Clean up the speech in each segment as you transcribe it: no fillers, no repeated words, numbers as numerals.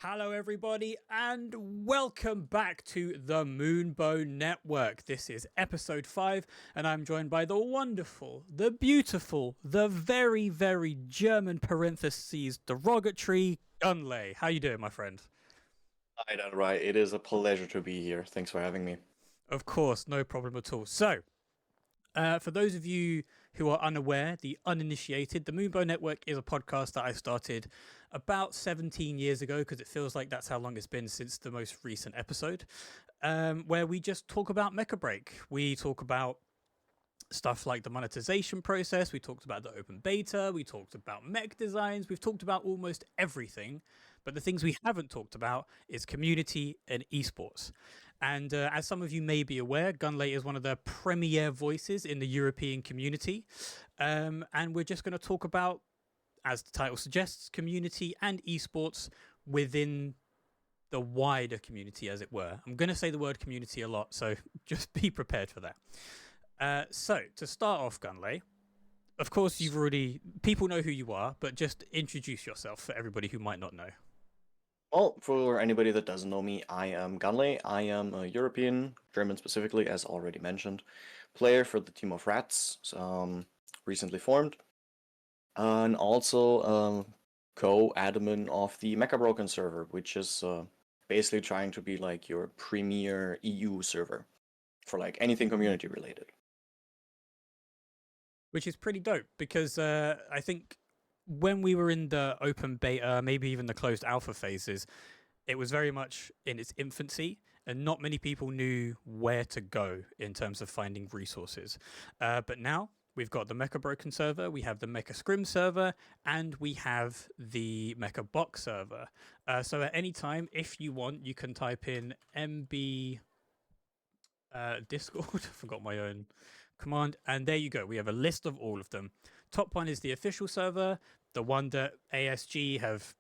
Hello, everybody, and welcome back to the Moonbow Network. This is episode 5, and I'm joined by the wonderful, the beautiful, the very, very German parentheses derogatory Gunlei. How you doing, my friend? I done right. It is a pleasure to be here. Thanks for having me. Of course, no problem at all. So, for those of you who are unaware, the uninitiated, the Moonbow Network is a podcast that I started about 17 years ago, because it feels like that's how long it's been since the most recent episode, where we just talk about Mecha Break. We talk about stuff like the monetization process. We talked about the open beta. We talked about mech designs. We've talked about almost everything. But the things we haven't talked about is community and esports. And as some of you may be aware, Gunlei is one of the premier voices in the European community. And we're just going to talk about, as the title suggests, community and esports within the wider community, as it were. I'm going to say the word community a lot, so just be prepared for that. So, to start off, Gunlei, of course, people know who you are, but just introduce yourself for everybody who might not know. Well, for anybody that doesn't know me, I am Gunlei. I am a European, German specifically, as already mentioned, player for the team of Rats, recently formed, and also co-admin of the Mecha Broken server, which is basically trying to be like your premier EU server for like anything community related. Which is pretty dope because I think when we were in the open beta, maybe even the closed alpha phases, it was very much in its infancy, and not many people knew where to go in terms of finding resources. But now we've got the Mecha Broken server, we have the Mecha Scrim server, and we have the Mecha Box server. So at any time, if you want, you can type in MB Discord. I forgot my own command, and there you go. We have a list of all of them. Top one is the official server, the one that ASG have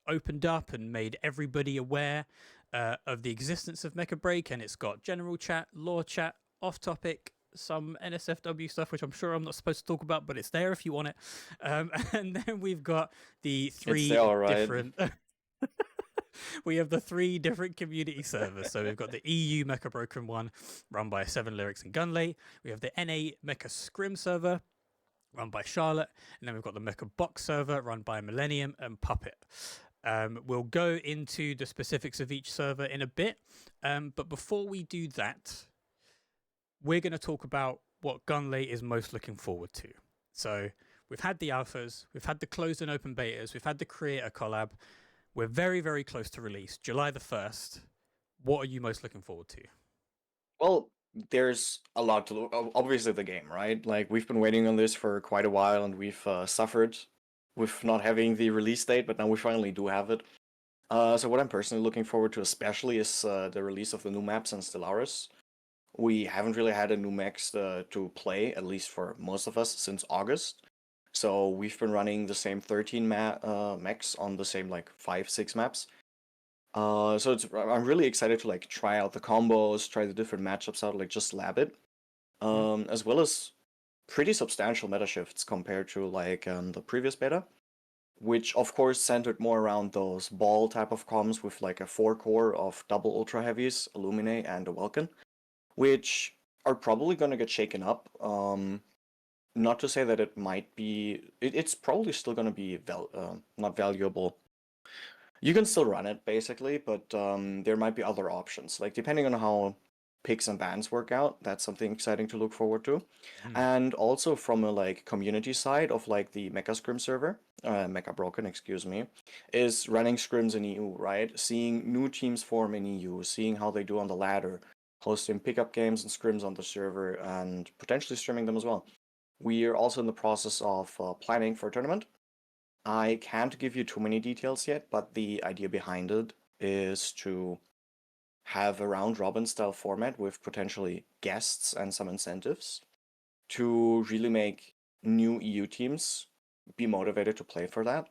opened up and made everybody aware of the existence of Mecha Break, and it's got general chat, lore chat, off topic, some NSFW stuff, which I'm sure I'm not supposed to talk about, but it's there if you want it. And then we've got the three It's all right. different. We have the 3 different community servers. So we've got the EU Mecha Broken one, run by 7 Lyrics and Gunlei. We have the NA Mecha Scrim server, run by Charlotte. And then we've got the Mecha Box server, run by Millennium and Puppet. We'll go into the specifics of each server in a bit. But before we do that, we're going to talk about what Gunlei is most looking forward to. So we've had the alphas, we've had the closed and open betas, we've had the creator collab. We're very, very close to release, July the 1st. What are you most looking forward to? Well, there's a lot to look. Obviously, the game, right? Like we've been waiting on this for quite a while, and we've suffered with not having the release date, but now we finally do have it. So what I'm personally looking forward to, especially, is the release of the new maps and Stellaris. We haven't really had a new maps to play, at least for most of us, since August. So we've been running the same 13 mechs on the same like 5-6 maps. So I'm really excited to like try out the combos, try the different matchups out, like just lab it. As well as pretty substantial meta shifts compared to like the previous beta, which of course centered more around those ball type of comms with like a 4 core of double ultra heavies, Illumine and a Welkin, which are probably gonna get shaken up. Not to say that it might be, it's probably still gonna be not valuable. You can still run it basically, but there might be other options. Like depending on how picks and bans work out, that's something exciting to look forward to. And also from a like community side of like the Mecha Scrim server, Mecha Broken, excuse me, is running scrims in EU, right? Seeing new teams form in EU, seeing how they do on the ladder, hosting pickup games and scrims on the server, and potentially streaming them as well. We are also in the process of planning for a tournament. I can't give you too many details yet, but the idea behind it is to have a round robin style format with potentially guests and some incentives to really make new EU teams be motivated to play for that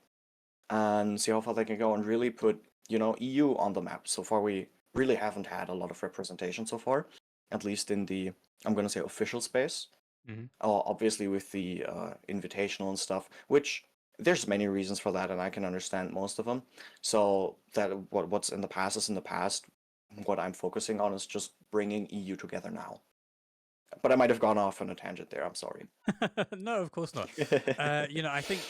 and see how far they can go and really put, EU on the map. So far, we really haven't had a lot of representation so far, at least in the, I'm going to say, official space. Obviously with the invitational and stuff, which there's many reasons for that, and I can understand most of them. So that what's in the past is in the past. What I'm focusing on is just bringing EU together now. But I might have gone off on a tangent there. I'm sorry. No, of course not. I think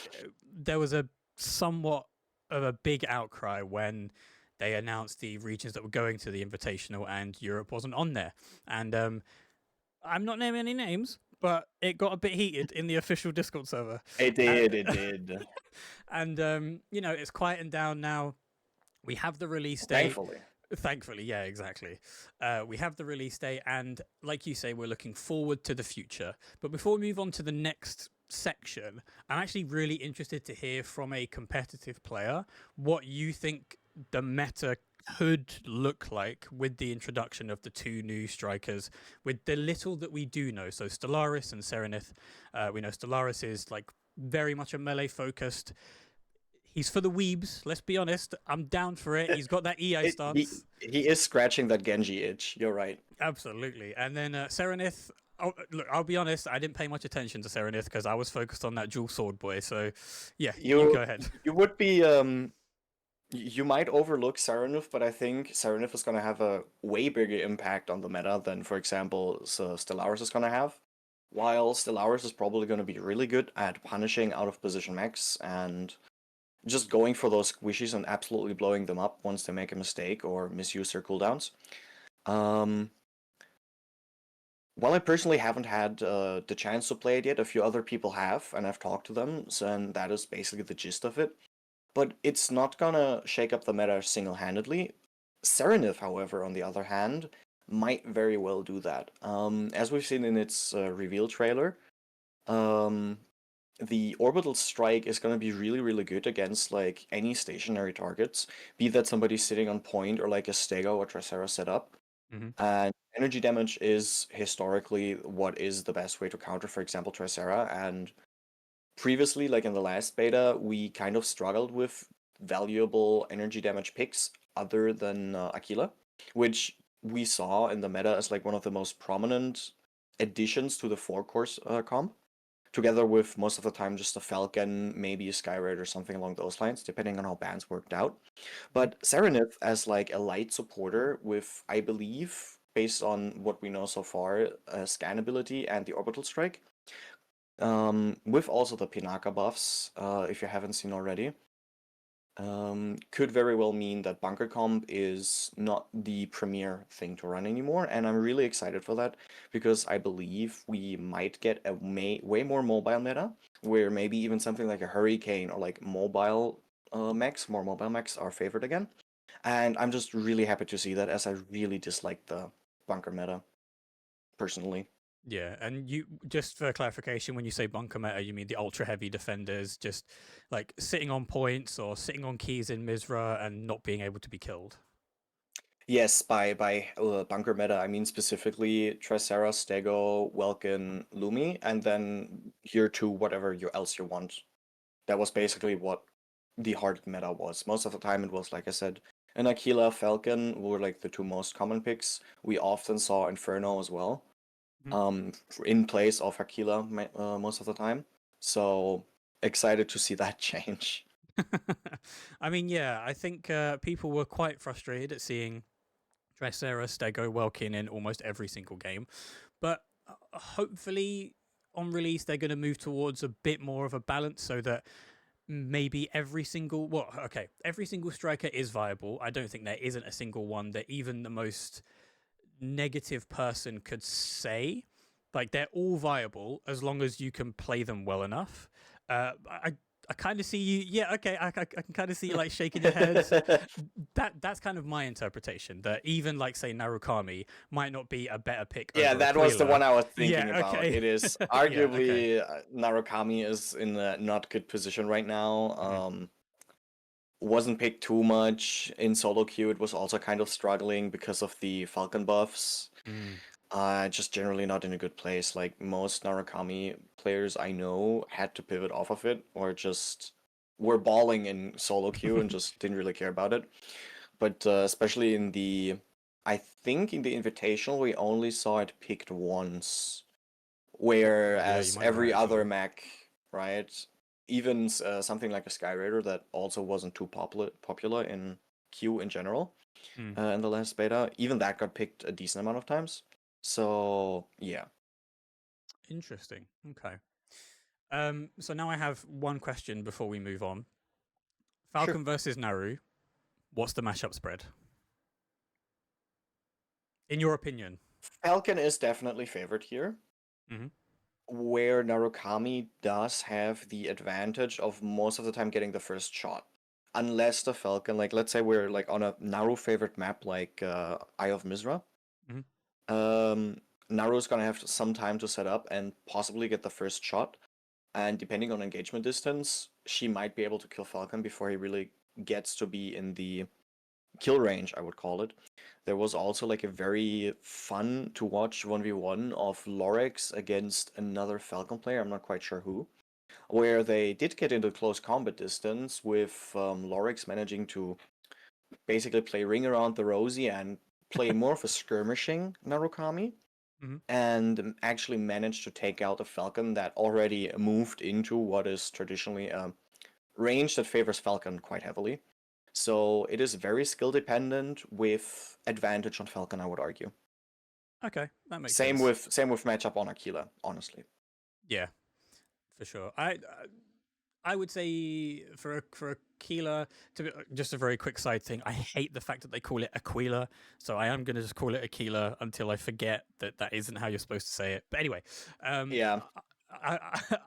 there was a somewhat of a big outcry when they announced the regions that were going to the Invitational and Europe wasn't on there. And I'm not naming any names, but it got a bit heated in the official Discord server. It Uh, did, it did. and it's quieting down now. We have the release date. Thankfully. Thankfully, yeah, exactly. We have the release date, and like you say, we're looking forward to the future. But before we move on to the next section, I'm actually really interested to hear from a competitive player what you think the meta could look like with the introduction of the two new strikers, with the little that we do know. So Stellaris and Serenith, we know Stellaris is like very much a melee focused. He's for the weebs. Let's be honest. I'm down for it. He's got that EA stance. He is scratching that Genji itch. You're right. Absolutely. And then Serenith. Oh, look, I'll be honest. I didn't pay much attention to Serenith because I was focused on that dual sword boy. So, yeah, you go ahead. You would be you might overlook Serenith, but I think Serenith is gonna have a way bigger impact on the meta than, for example, Stellaris is gonna have. While Stellaris is probably gonna be really good at punishing out of position mechs and just going for those squishies and absolutely blowing them up once they make a mistake or misuse their cooldowns. Um, while I personally haven't had the chance to play it yet, a few other people have, and I've talked to them, and that is basically the gist of it. But it's not gonna shake up the meta single-handedly. Serenith, however, on the other hand, might very well do that. As we've seen in its reveal trailer, um, the orbital strike is going to be really, really good against like any stationary targets, be that somebody sitting on point or like a Stego or Tricera setup. Mm-hmm. And energy damage is historically what is the best way to counter, for example, Tricera. And previously, like in the last beta, we kind of struggled with valuable energy damage picks other than Aquila, which we saw in the meta as like one of the most prominent additions to the four course comp together with most of the time just a Falcon, maybe a Skyraid or something along those lines, depending on how bans worked out. But Serenith as like a light supporter with, I believe, based on what we know so far, scan ability and the orbital strike, with also the Pinaka buffs, if you haven't seen already, could very well mean that bunker comp is not the premier thing to run anymore, and I'm really excited for that because I believe we might get a way more mobile meta, where maybe even something like a Hurricane or like mobile more mobile mechs are favored again, and I'm just really happy to see that as I really dislike the bunker meta, personally. Yeah, and you just for clarification, when you say bunker meta, you mean the ultra heavy defenders just like sitting on points or sitting on keys in Mizra and not being able to be killed. Yes, by bunker meta, I mean specifically Tricera, Stego, Welkin, Lumi, and then here to whatever else you want. That was basically what the hard meta was. Most of the time it was, like I said, an Aquila, Falcon were like the two most common picks. We often saw Inferno as well, in place of Aquila most of the time. So excited to see that change. I mean, yeah, I think people were quite frustrated at seeing Dressera, Stego, Welkin in almost every single game. But hopefully on release, they're going to move towards a bit more of a balance so that maybe every single, every single striker is viable. I don't think there isn't a single one that even the most negative person could say. Like they're all viable as long as you can play them well enough. I kind of see you. Yeah, okay. I can kind of see you like shaking your head. That's kind of my interpretation. That even like say Narukami might not be a better pick. Yeah, over that was the Aquila. one I was thinking Yeah, about. okay. It is Yeah, okay. arguably Narukami is in a not good position right now. Mhm. Wasn't picked too much in solo queue. It was also kind of struggling because of the Falcon buffs. Mm. Just generally not in a good place. Like most Narukami players I know had to pivot off of it or just were balling in solo queue and just didn't really care about it. But especially in I think in the Invitational we only saw it picked once, Yeah, you whereas might be right every other actually. mech, right, even something like a Sky Raider that also wasn't too popular in Q in general Mm, in the last beta. Even that got picked a decent amount of times. So yeah, interesting. Okay. So now I have one question before we move on. sure. Falcon versus Naru. What's the matchup spread? In your opinion? Falcon is definitely favored here, Hmm. where Narukami does have the advantage of most of the time getting the first shot. Unless the Falcon, like let's say we're like on a Naru favorite map like Eye of Mizra, Hmm. um, Naru's gonna have some time to set up and possibly get the first shot. And depending on engagement distance, she might be able to kill Falcon before he really gets to be in the kill range, I would call it. There was also like a very fun to watch 1v1 of Lorex against another Falcon player, I'm not quite sure who, where they did get into close combat distance with Lorex managing to basically play ring around the Rosie and play more of a skirmishing Narukami Hmm. and actually managed to take out a Falcon that already moved into what is traditionally a range that favors Falcon quite heavily. So it is very skill dependent with advantage on Falcon, I would argue. Okay, that makes Same sense. with matchup on Aquila, honestly. Yeah, for sure. I would say for Aquila, to be, just a very quick side thing. I hate the fact that they call it Aquila, so I am gonna just call it Aquila until I forget that that isn't how you're supposed to say it. But anyway, um, Yeah,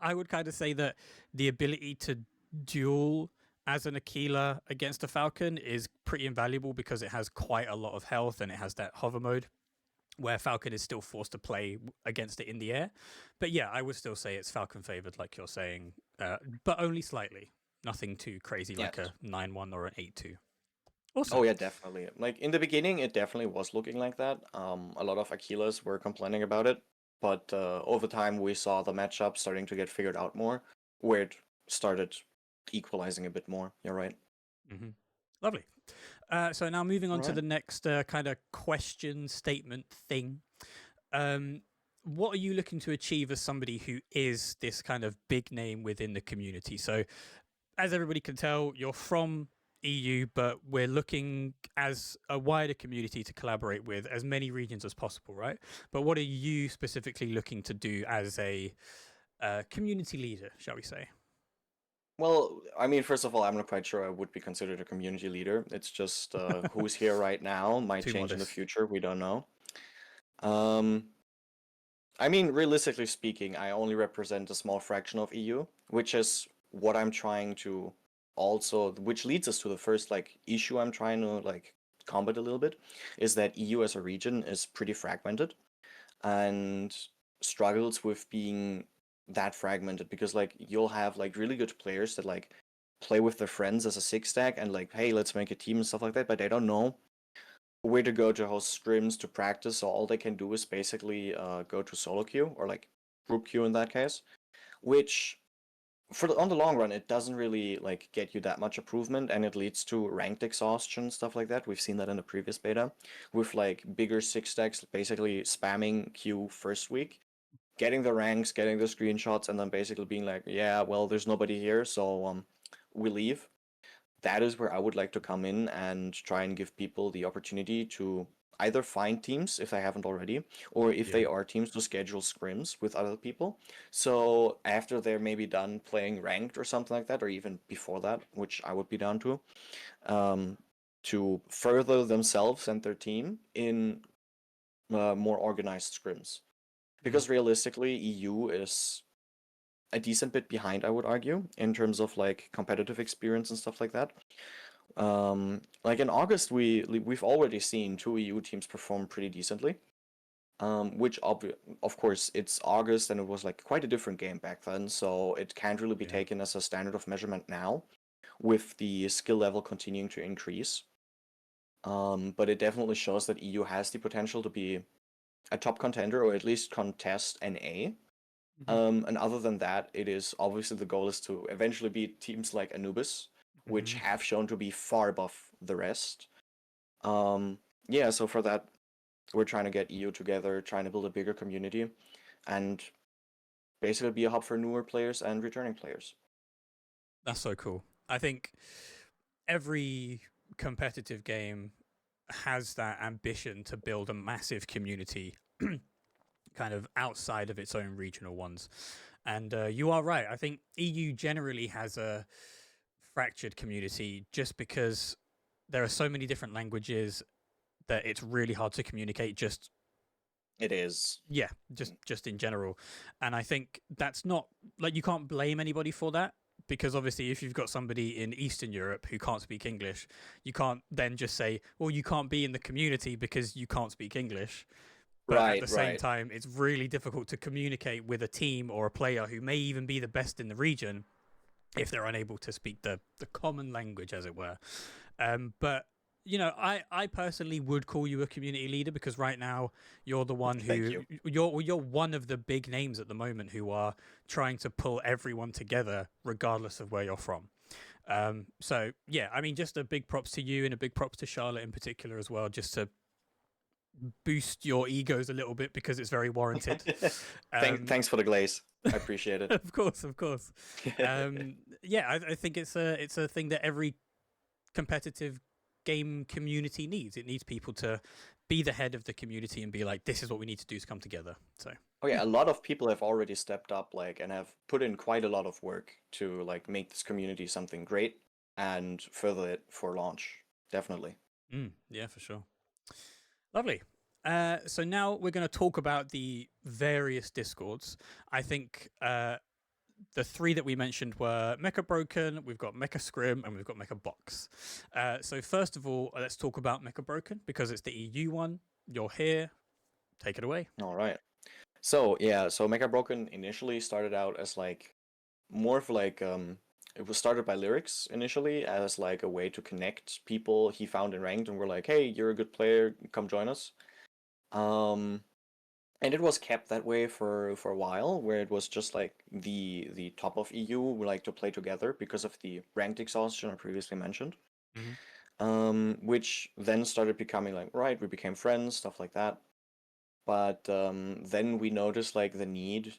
I would kind of say that the ability to duel as an Aquila against a Falcon is pretty invaluable because it has quite a lot of health and it has that hover mode where Falcon is still forced to play against it in the air. But yeah, I would still say it's Falcon favored, like you're saying, but only slightly. Nothing too crazy like yes. a 9-1 or an 8-2. Awesome. Oh yeah, definitely. Like in the beginning, it definitely was looking like that. A lot of Aquilas were complaining about it, but over time we saw the matchup starting to get figured out more, where it started equalizing a bit more. You're right. Hmm. Lovely. So now moving on All to right. the next kind of question statement thing. Um, what are you looking to achieve as somebody who is this kind of big name within the community? So as everybody can tell, you're from EU, but we're looking as a wider community to collaborate with as many regions as possible, right? But what are you specifically looking to do as a community leader, shall we say? Well, I mean, first of all, I'm not quite sure I would be considered a community leader. It's just who's here right now might Too change in the modest. future. We don't know. Um, I mean, realistically speaking, I only represent a small fraction of EU, which is what I'm trying to also, which leads us to the first like issue I'm trying to like combat a little bit, is that EU as a region is pretty fragmented and struggles with being that fragmented because like you'll have like really good players that like play with their friends as a six stack and like hey let's make a team and stuff like that, but they don't know where to go to host scrims to practice, so all they can do is basically go to solo queue or like group queue in that case, which on the long run it doesn't really like get you that much improvement and it leads to ranked exhaustion, stuff like that. We've seen that in the previous beta with like bigger six stacks basically spamming queue first week, getting the ranks, getting the screenshots, and then basically being like, yeah, well, there's nobody here, so we leave. That is where I would like to come in and try and give people the opportunity to either find teams if they haven't already, or if Yeah. they are teams to schedule scrims with other people. So after they're maybe done playing ranked or something like that, or even before that, which I would be down um, to further themselves and their team in more organized scrims. Hmm. Because realistically, EU is a decent bit behind, I would argue, in terms of like competitive experience and stuff like that. Like in August, we've already seen two EU teams perform pretty decently. Which of course it's August and it was like quite a different game back then, so it can't really be Yeah. taken as a standard of measurement now, with the skill level continuing to increase. But it definitely shows that EU has the potential to be a top contender or at least contest an A. Hmm. And other than that, it is obviously the goal is to eventually beat teams like Anubis, which Hmm. have shown to be far above the rest. Um, yeah, so for that, we're trying to get EU together, trying to build a bigger community, and basically be a hub for newer players and returning players. That's so cool. I think every competitive game has that ambition to build a massive community kind of outside of its own regional ones. And you are right. I think EU generally has a fractured community just because there are so many different languages that it's really hard to communicate just It is. yeah, just in general. And I think that's not like you can't blame anybody for that because obviously if you've got somebody in Eastern Europe who can't speak English, you can't then just say, well, you can't be in the community because you can't speak English. But at the Right, same right. time, it's really difficult to communicate with a team or a player who may even be the best in the region if they're unable to speak the common language, as it were. But I personally would call you a community leader because right now you're the one Thank who you. you're one of the big names at the moment who are trying to pull everyone together regardless of where you're from. So yeah, I mean, just a big props to you and a big props to Charlotte in particular as well, just to boost your egos a little bit because it's very warranted. Thanks for the glaze. I appreciate it. Of course, of course. Yeah, I think it's a thing that every competitive game community needs. It needs people to be the head of the community and be like, this is what we need to do to come together. So Oh yeah, yeah. a lot of people have already stepped up like and have put in quite a lot of work to like make this community something great and further it for launch. Definitely. Yeah, for sure. Lovely. So now we're going to talk about the various discords. I think the three that we mentioned were Mecha Broken, we've got Mecha Scrim, and we've got Mecha Box. So first of all, let's talk about Mecha Broken because it's the EU one. You're here. Take it away. All right. So yeah, so Mega Broken initially started out as like more of like it was started by Lyrics initially as like a way to connect people he found in ranked and were like, hey, you're a good player, come join us. Um and it was kept that way for a while, where it was just like the top of EU would like to play together because of the ranked exhaustion I previously mentioned. Mm-hmm. Which then started becoming like, right, we became friends, stuff like that. But then we noticed like the need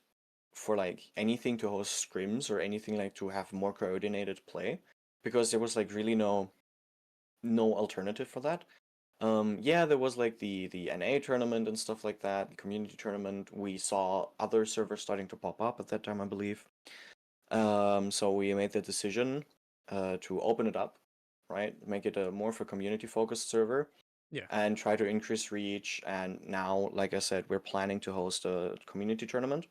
for like anything to host scrims or anything like to have more coordinated play because there was like really no alternative for that. Yeah, there was like the NA tournament and stuff like that, the community tournament. We saw other servers starting to pop up at that time, I believe. So we made the decision to open it up, right? Make it a more of a community focused server Yeah. and try to increase reach. And now, like I said, we're planning to host a community tournament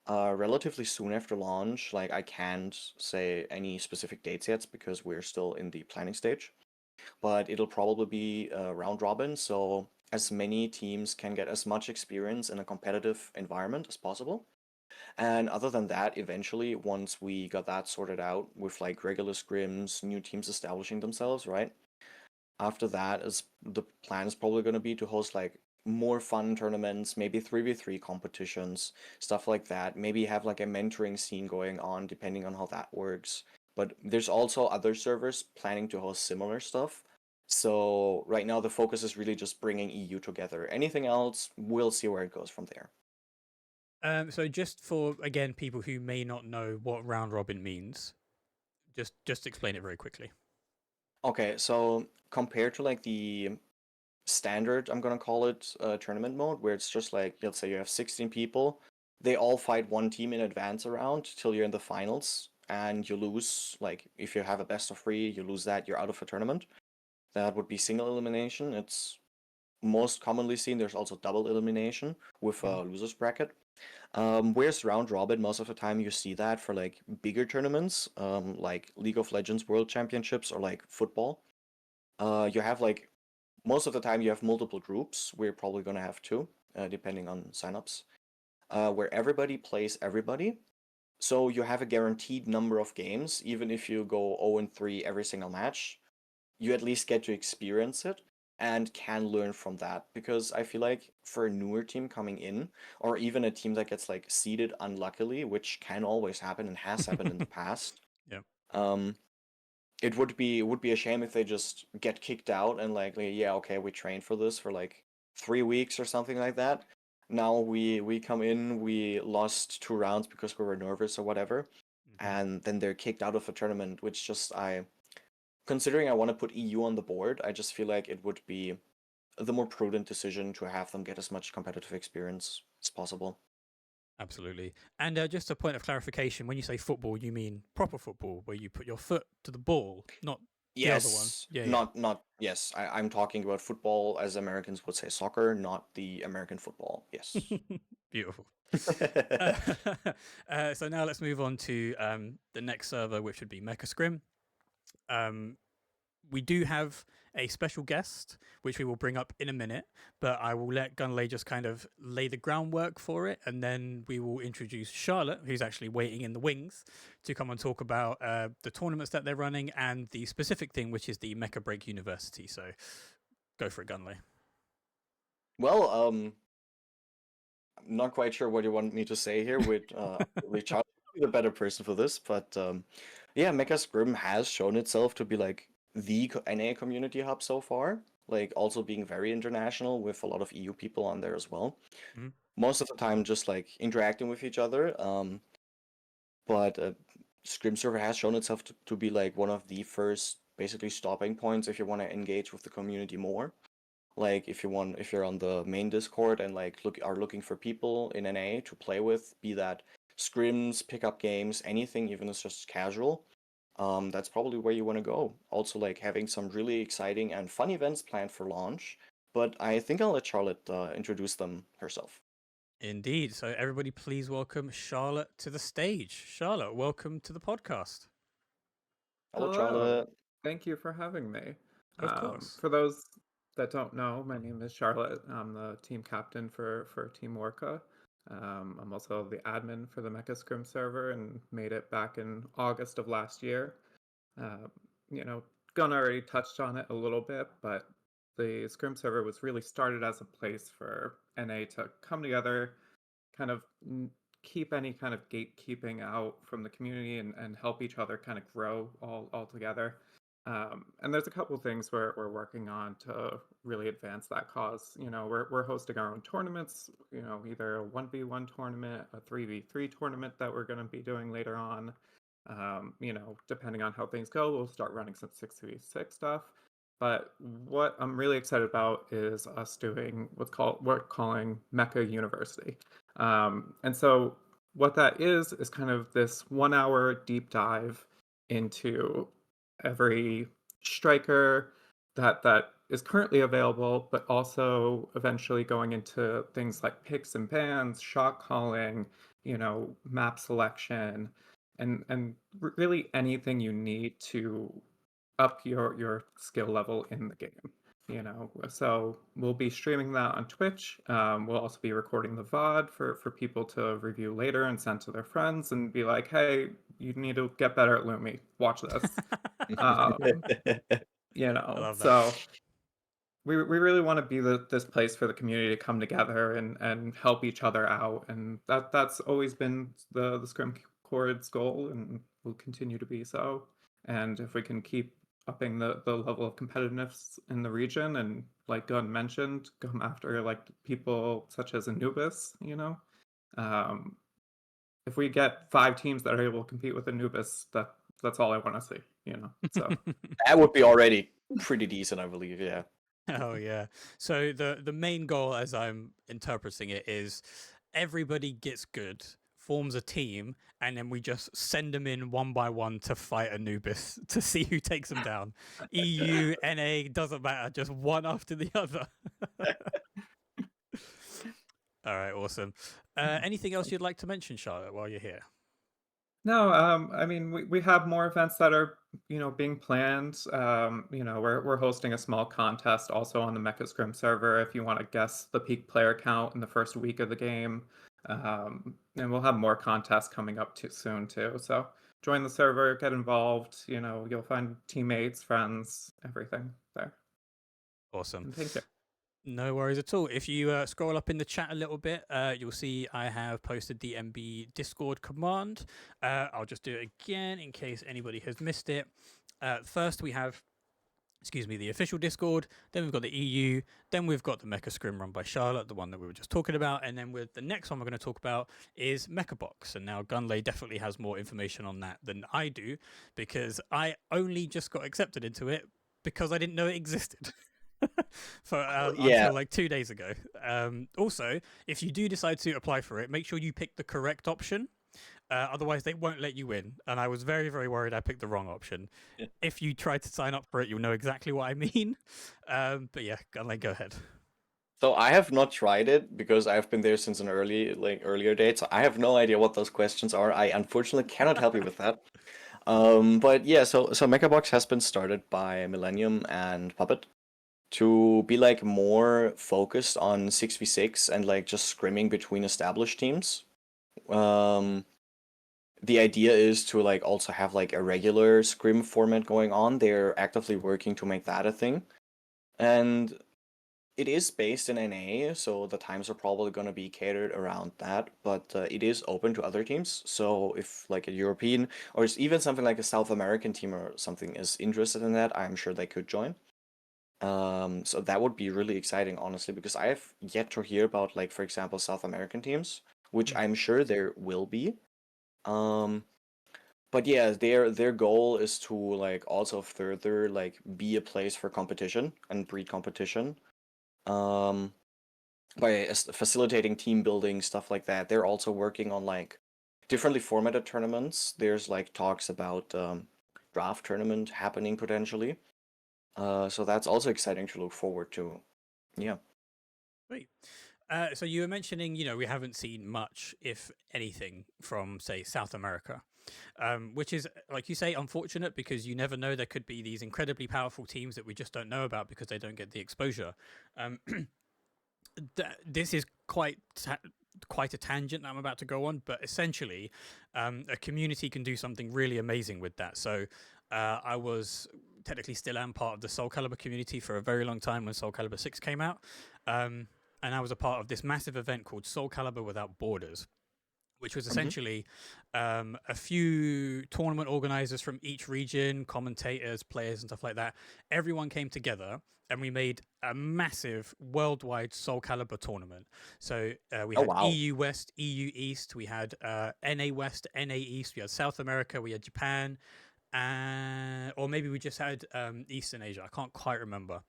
relatively soon after launch. Like I can't say any specific dates yet because we're still in the planning stage, but it'll probably be a round robin, so as many teams can get as much experience in a competitive environment as possible. And other than that, eventually, once we got that sorted out with like regular scrims, new teams establishing themselves, right? After that, is the plan is probably going to be to host like more fun tournaments, maybe 3v3 competitions, stuff like that. Maybe have like a mentoring scene going on, depending on how that works. But there's also other servers planning to host similar stuff. So right now the focus is really just bringing EU together. Anything else, we'll see where it goes from there. So just for again people who may not know what round robin means, just explain it very quickly. Okay, so compared to like the standard, I'm gonna call it, tournament mode, where it's just like, let's say you have 16 people, they all fight one team in advance around till you're in the finals, and you lose. Like, if you have a best of three, you lose that, you're out of a tournament. That would be single elimination. It's most commonly seen. There's also double elimination with Mhm. a losers bracket. Whereas round robin, most of the time you see that for like bigger tournaments, like League of Legends World Championships or like football. You have like most of the time you have multiple groups. We're probably gonna have two, depending on signups, where everybody plays everybody. So you have a guaranteed number of games, even if you go 0-3 every single match, you at least get to experience it and can learn from that. Because I feel like for a newer team coming in, or even a team that gets like seeded unluckily, which can always happen and has happened in the past, Yeah. um, it would be a shame if they just get kicked out and like, yeah, okay, we trained for this for like 3 weeks or something like that. Now we come in, we lost 2 rounds because we were nervous or whatever, and then they're kicked out of a tournament, which just considering I want to put EU on the board, I just feel like it would be the more prudent decision to have them get as much competitive experience as possible. Absolutely. And just a point of clarification, when you say football, you mean proper football, where you put your foot to the ball, not the other one. Yes, Yeah, yeah. not yes. I'm talking about football, as Americans would say soccer, not the American football. Yes. Beautiful. Uh, so now let's move on to the next server, which would be Mecha Scrim. We do have a special guest, which we will bring up in a minute, but I will let Gunlei just kind of lay the groundwork for it, and then we will introduce Charlotte, who's actually waiting in the wings, to come and talk about the tournaments that they're running and the specific thing, which is the Mecha BREAK University. So go for it, Gunlei. Well, I'm not quite sure what you want me to say here. With Charlie be the better person for this, but yeah, Mecha Scrim has shown itself to be like the NA community hub so far. Like also being very international with a lot of EU people on there as well. Mm-hmm. Most of the time, just like interacting with each other. But Scrim server has shown itself to be like one of the first basically stopping points if you want to engage with the community more. Like if you're on the main Discord and like are looking for people in NA to play with, be that scrims, pickup games, anything, even if it's just casual, that's probably where you want to go. Also, like having some really exciting and fun events planned for launch. But I think I'll let Charlotte introduce them herself. Indeed. So everybody, please welcome Charlotte to the stage. Charlotte, welcome to the podcast. Hello, Hello. Charlotte. Thank you for having me. Of course. For those that don't know, my name is Charlotte. I'm the team captain for Team Orca. I'm also the admin for the Mecha Scrim server and made it back in August of last year. Uh, you know, Gunn already touched on it a little bit, but the Scrim server was really started as a place for NA to come together, kind of keep any kind of gatekeeping out from the community and help each other kind of grow all together. And there's a couple things we're working on to really advance that cause. You know, we're hosting our own tournaments, you know, either a 1v1 tournament, a 3v3 tournament that we're going to be doing later on. You know, depending on how things go, we'll start running some 6v6 stuff. But what I'm really excited about is us doing we're calling Mecha University. And so what that is kind of this 1 hour deep dive into every striker that is currently available, but also eventually going into things like picks and bans, shot calling, you know, map selection, and really anything you need to up your skill level in the game. You know, so we'll be streaming that on Twitch. We'll also be recording the VOD for people to review later and send to their friends and be like, hey, you need to get better at Lumi. Watch this. You I know, love that. so we really want to be this place for the community to come together and help each other out, and that's always been the Scrum Chord's goal and will continue to be so. And if we can keep upping the level of competitiveness in the region, and like Gunn mentioned, come after like people such as Anubis, you know, if we get 5 teams that are able to compete with Anubis, that's all I want to see, you know. So That would be already pretty decent, I believe. Yeah. Oh yeah. So the main goal, as I'm interpreting it, is everybody gets good, forms a team, and then we just send them in one by one to fight Anubis to see who takes them down. EU, NA, doesn't matter, just one after the other. All right, awesome. Anything else you'd like to mention, Charlotte, while you're here? No, I mean we have more events that are, you know, being planned. You know, we're hosting a small contest also on the Mecha Scrim server if you want to guess the peak player count in the first week of the game. And we'll have more contests coming up too soon too. So join the server, get involved. You know, you'll find teammates, friends, everything there. Awesome. And thank you. No worries at all. If you scroll up in the chat a little bit, you'll see I have posted the MB Discord command. I'll just do it again in case anybody has missed it. First, we have excuse me, the official Discord. Then we've got the EU. Then we've got the Mecha Scrim run by Charlotte, the one that we were just talking about. And then with the next one we're going to talk about is Mecha Box. And now Gunlei definitely has more information on that than I do, because I only just got accepted into it because I didn't know it existed. Yeah. Until like 2 days ago. Also, if you do decide to apply for it, make sure you pick the correct option. Otherwise, they won't let you in. And I was very, very worried I picked the wrong option. Yeah. If you try to sign up for it, you'll know exactly what I mean. But yeah, Gunlei, go ahead. So I have not tried it because I've been there since an earlier date. So I have no idea what those questions are. I unfortunately cannot help you with that. But yeah, so Mechabox has been started by Millennium and Puppet to be like more focused on 6v6 and like just scrimming between established teams. Um, the idea is to like also have like a regular scrim format going on. They're actively working to make that a thing. And it is based in NA, so the times are probably going to be catered around that, but it is open to other teams. So if like a European or even something like a South American team or something is interested in that, I'm sure they could join. So that would be really exciting, honestly, because I have yet to hear about, like, for example, South American teams, which I'm sure there will be. Um, but yeah, their goal is to like also further like be a place for competition and breed competition. Um, by facilitating team building, stuff like that. They're also working on like differently formatted tournaments. There's like talks about draft tournament happening potentially. So that's also exciting to look forward to. Yeah. Great. So you were mentioning, we haven't seen much, if anything, from say South America, which is, like you say, unfortunate because you never know. There could be these incredibly powerful teams that we just don't know about because they don't get the exposure. Um, this is quite a tangent that I'm about to go on, but essentially, a community can do something really amazing with that. So, I was technically still am part of the Soul Calibur community for a very long time when Soul Calibur 6 came out. And I was a part of this massive event called Soul Calibur Without Borders, which was essentially a few tournament organizers from each region, commentators, players, and stuff like that. Everyone came together and we made a massive worldwide Soul Calibur tournament. So we Oh had wow. EU West, EU East, we had NA West, NA East, we had South America, we had Japan, or maybe we just had Eastern Asia. I can't quite remember.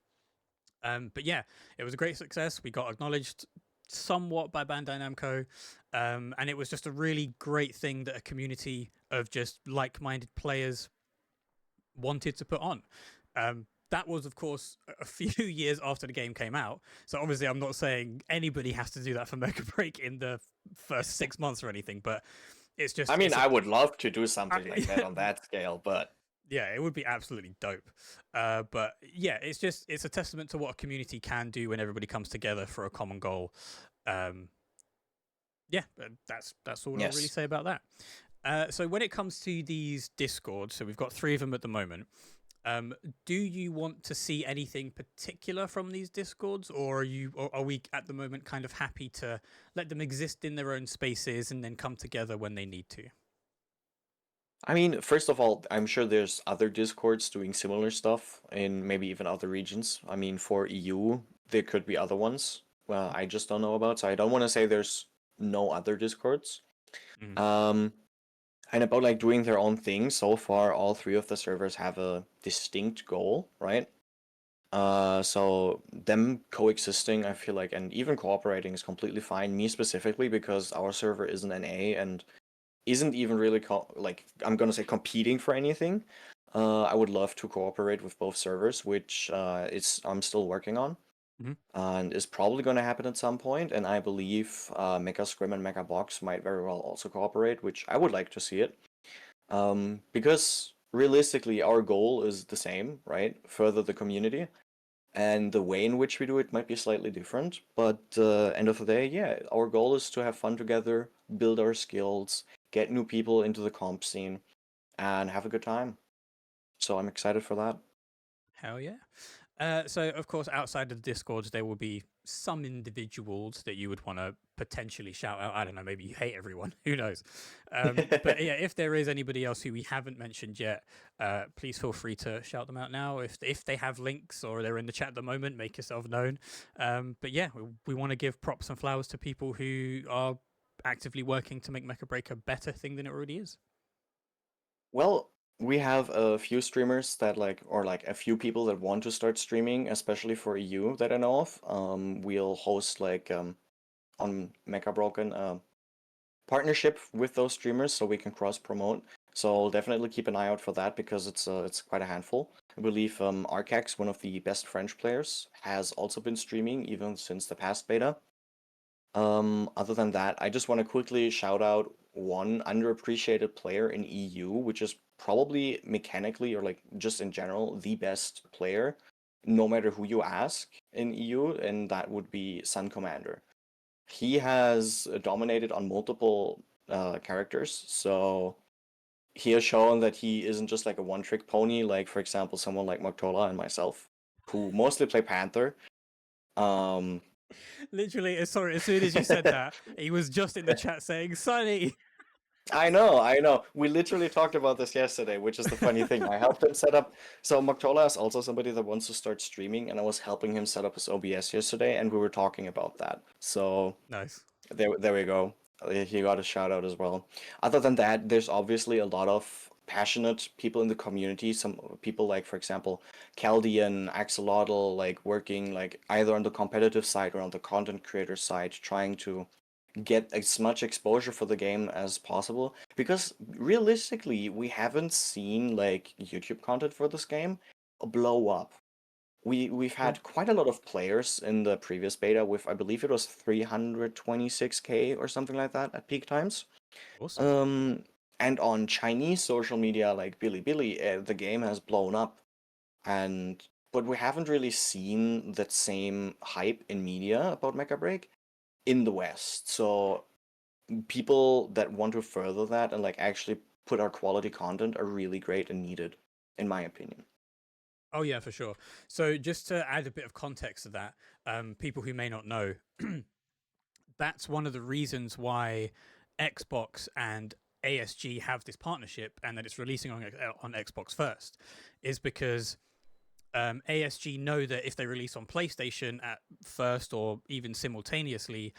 But yeah, it was a great success. We got acknowledged somewhat by Bandai Namco, and it was just a really great thing that a community of just like-minded players wanted to put on. That was, of course, a few years after the game came out. So obviously, I'm not saying anybody has to do that for Mecha Break in the first 6 months or anything, but it's just. I mean, It's a, I would love to do something like that yeah, on that scale, but yeah, it would be absolutely dope. But yeah, it's a testament to what a community can do when everybody comes together for a common goal. Um, yeah, that's all I'll really yes. say about that. So when it comes to these Discords, so we've got 3 of them at the moment. Do you want to see anything particular from these Discords, or are we at the moment kind of happy to let them exist in their own spaces and then come together when they need to? I mean, first of all, I'm sure there's other Discords doing similar stuff in maybe even other regions. I mean, for EU, there could be other ones. Well, I just don't know about, so I don't want to say there's no other Discords. Mhm. Um, and about like doing their own thing, so far all 3 of the servers have a distinct goal, right? So them coexisting, I feel like, and even cooperating is completely fine. Me specifically, because our server isn't an A and isn't even really like I'm gonna say competing for anything. I would love to cooperate with both servers, which I'm still working on, Mhm. and is probably gonna happen at some point. And I believe Mecha Scrim and Mecha Box might very well also cooperate, which I would like to see it. Because realistically, our goal is the same, right? Further the community. And the way in which we do it might be slightly different, but end of the day, yeah, our goal is to have fun together, build our skills, get new people into the comp scene, and have a good time. So I'm excited for that. Hell yeah. So, of course, outside of the Discords, there will be some individuals that you would want to potentially shout out. I don't know, maybe you hate everyone. Who knows? But yeah, if there is anybody else who we haven't mentioned yet, please feel free to shout them out now. If they have links or they're in the chat at the moment, make yourself known. But yeah, we want to give props and flowers to people who are actively working to make Mecha Break a better thing than it already is. Well, we have a few streamers that or like a few people that want to start streaming, especially for EU that I know of. We'll host on Mecha Broken partnership with those streamers so we can cross promote. So definitely keep an eye out for that because it's quite a handful. I believe Arcax, one of the best French players, has also been streaming even since the past beta. Other than that, I just want to quickly shout out one underappreciated player in EU, which is probably mechanically or like just in general the best player, no matter who you ask in EU, and that would be Sun Commander. He has dominated on multiple characters, so he has shown that he isn't just like a one-trick pony, like for example someone like Moktola and myself, who mostly play Panther. Um, Literally, sorry, as soon as you said that, he was just in the chat saying, Sunny. I know, I know. We literally talked about this yesterday, which is the funny thing. I helped him set up. So Moktola is also somebody that wants to start streaming, and I was helping him set up his OBS yesterday, and we were talking about that. So Nice. there we go. He got a shout out as well. Other than that, there's obviously a lot of passionate people in the community. Some people like, for example, Chaldean, Axolotl, like working like either on the competitive side or on the content creator side, trying to get as much exposure for the game as possible. Because realistically, we haven't seen like YouTube content for this game blow up. We've had quite a lot of players in the previous beta with I believe it was 326K or something like that at peak times. Awesome. And on Chinese social media like Bilibili, the game has blown up, and but we haven't really seen that same hype in media about Mecha Break in the West. So people that want to further that and like actually put out quality content are really great and needed, in my opinion. Oh yeah, for sure. So just to add a bit of context to that, people who may not know, that's one of the reasons why Xbox and ASG have this partnership and that it's releasing on Xbox first, is because ASG know that if they release on PlayStation at first or even simultaneously,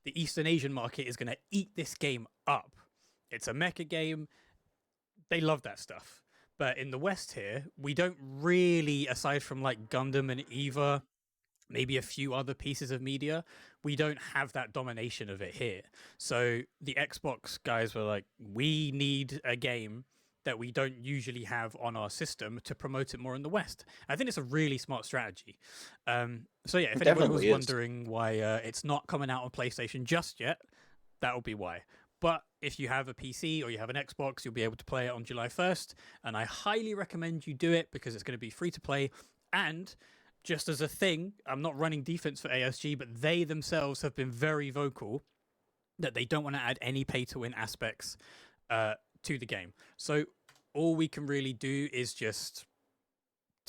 the Eastern Asian market is going to eat this game up. It's a mecha game. They love that stuff. But in the West here, we don't really, aside from like Gundam and Eva, maybe a few other pieces of media, we don't have that domination of it here. So the Xbox guys were like, we need a game that we don't usually have on our system to promote it more in the West. I think it's a really smart strategy. So yeah, if It anybody was definitely is. wondering why it's not coming out on PlayStation just yet, that'll be why. But if you have a PC or you have an Xbox, you'll be able to play it on July 1st. And I highly recommend you do it because it's going to be free to play. And just as a thing, I'm not running defense for ASG, but they themselves have been very vocal that they don't want to add any pay to win aspects to the game. So all we can really do is just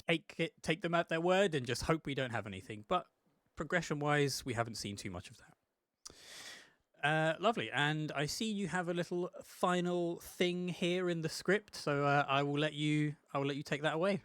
take them at their word and just hope we don't have anything. But progression wise, we haven't seen too much of that. Lovely, and I see you have a little final thing here in the script, so I will let you take that away.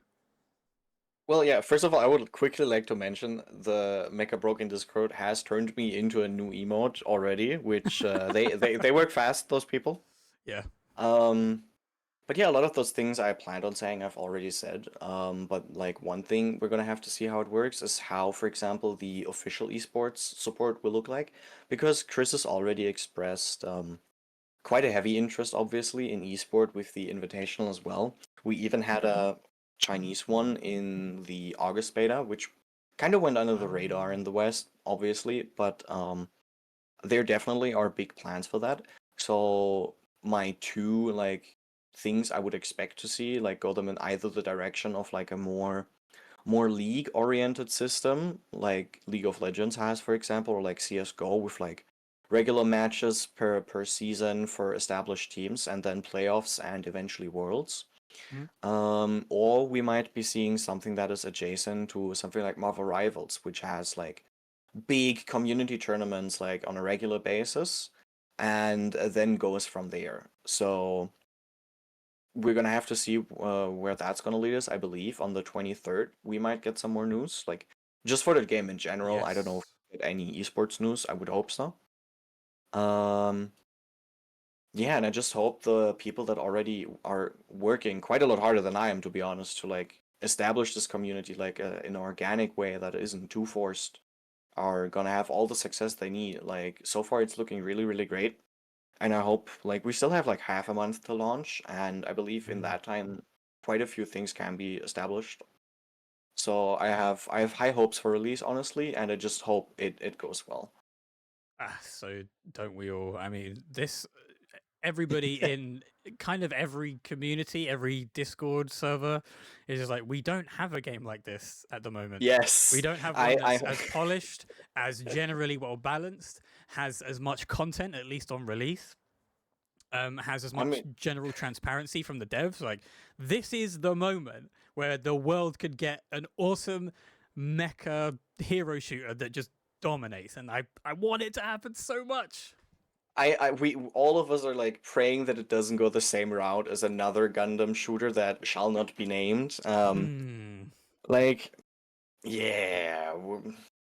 Well, yeah, first of all, I would quickly like to mention the Mecha Broken Discord has turned me into a new emote already, which they work fast, those people. Yeah. But yeah, a lot of those things I planned on saying I've already said. But like one thing we're gonna have to see how it works is how, for example, the official esports support will look like, because Chris has already expressed quite a heavy interest, obviously, in esport with the invitational as well. We even had a Chinese one in the August beta, which kind of went under the radar in the West, obviously, but there definitely are big plans for that. So my two like things I would expect to see like go them in either the direction of like a more league oriented system like League of Legends has, for example, or like CS:GO with like regular matches per season for established teams and then playoffs and eventually worlds, Or we might be seeing something that is adjacent to something like Marvel Rivals, which has like big community tournaments like on a regular basis, and then goes from there. So we're gonna have to see where that's gonna lead us. I believe on the 23rd we might get some more news, like just for the game in general. I don't know if Yes. we get any esports news. I would hope so. Um, yeah, and I just hope the people that already are working quite a lot harder than I am, to be honest, to like establish this community like in an organic way that isn't too forced, are gonna have all the success they need. Like so far, it's looking really, really great. And I hope like we still have like half a month to launch, and I believe in Mm. that time quite a few things can be established. So I have high hopes for release, honestly, and I just hope it goes well. So don't we all? I mean, everybody in kind of every community, every Discord server is just like, we don't have a game like this at the moment. We Yes, don't have one I that's as polished, as generally well balanced, has as much content, at least on release, has as I much mean general transparency from the devs. Like, this is the moment where the world could get an awesome mecha hero shooter that just dominates, and I want it to happen so much. we all of us are like praying that it doesn't go the same route as another Gundam shooter that shall not be named. Hmm. Like yeah,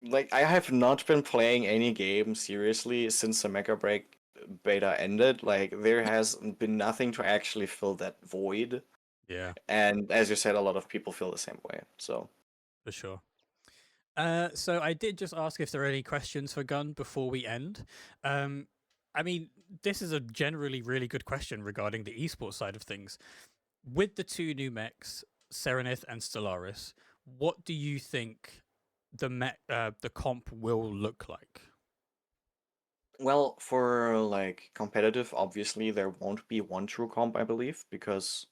like I have not been playing any game seriously since the Mecha Break beta ended. Like there has been nothing to actually fill that void, Yeah, and as you said, a lot of people feel the same way. So for sure. So I did just ask if there are any questions for Gun before we end. Um, I mean, this is a generally really good question regarding the esports side of things. With the two new mechs, Serenith and Stellaris, what do you think the comp will look like? well, for like competitive, obviously there won't be one true comp, I believe, because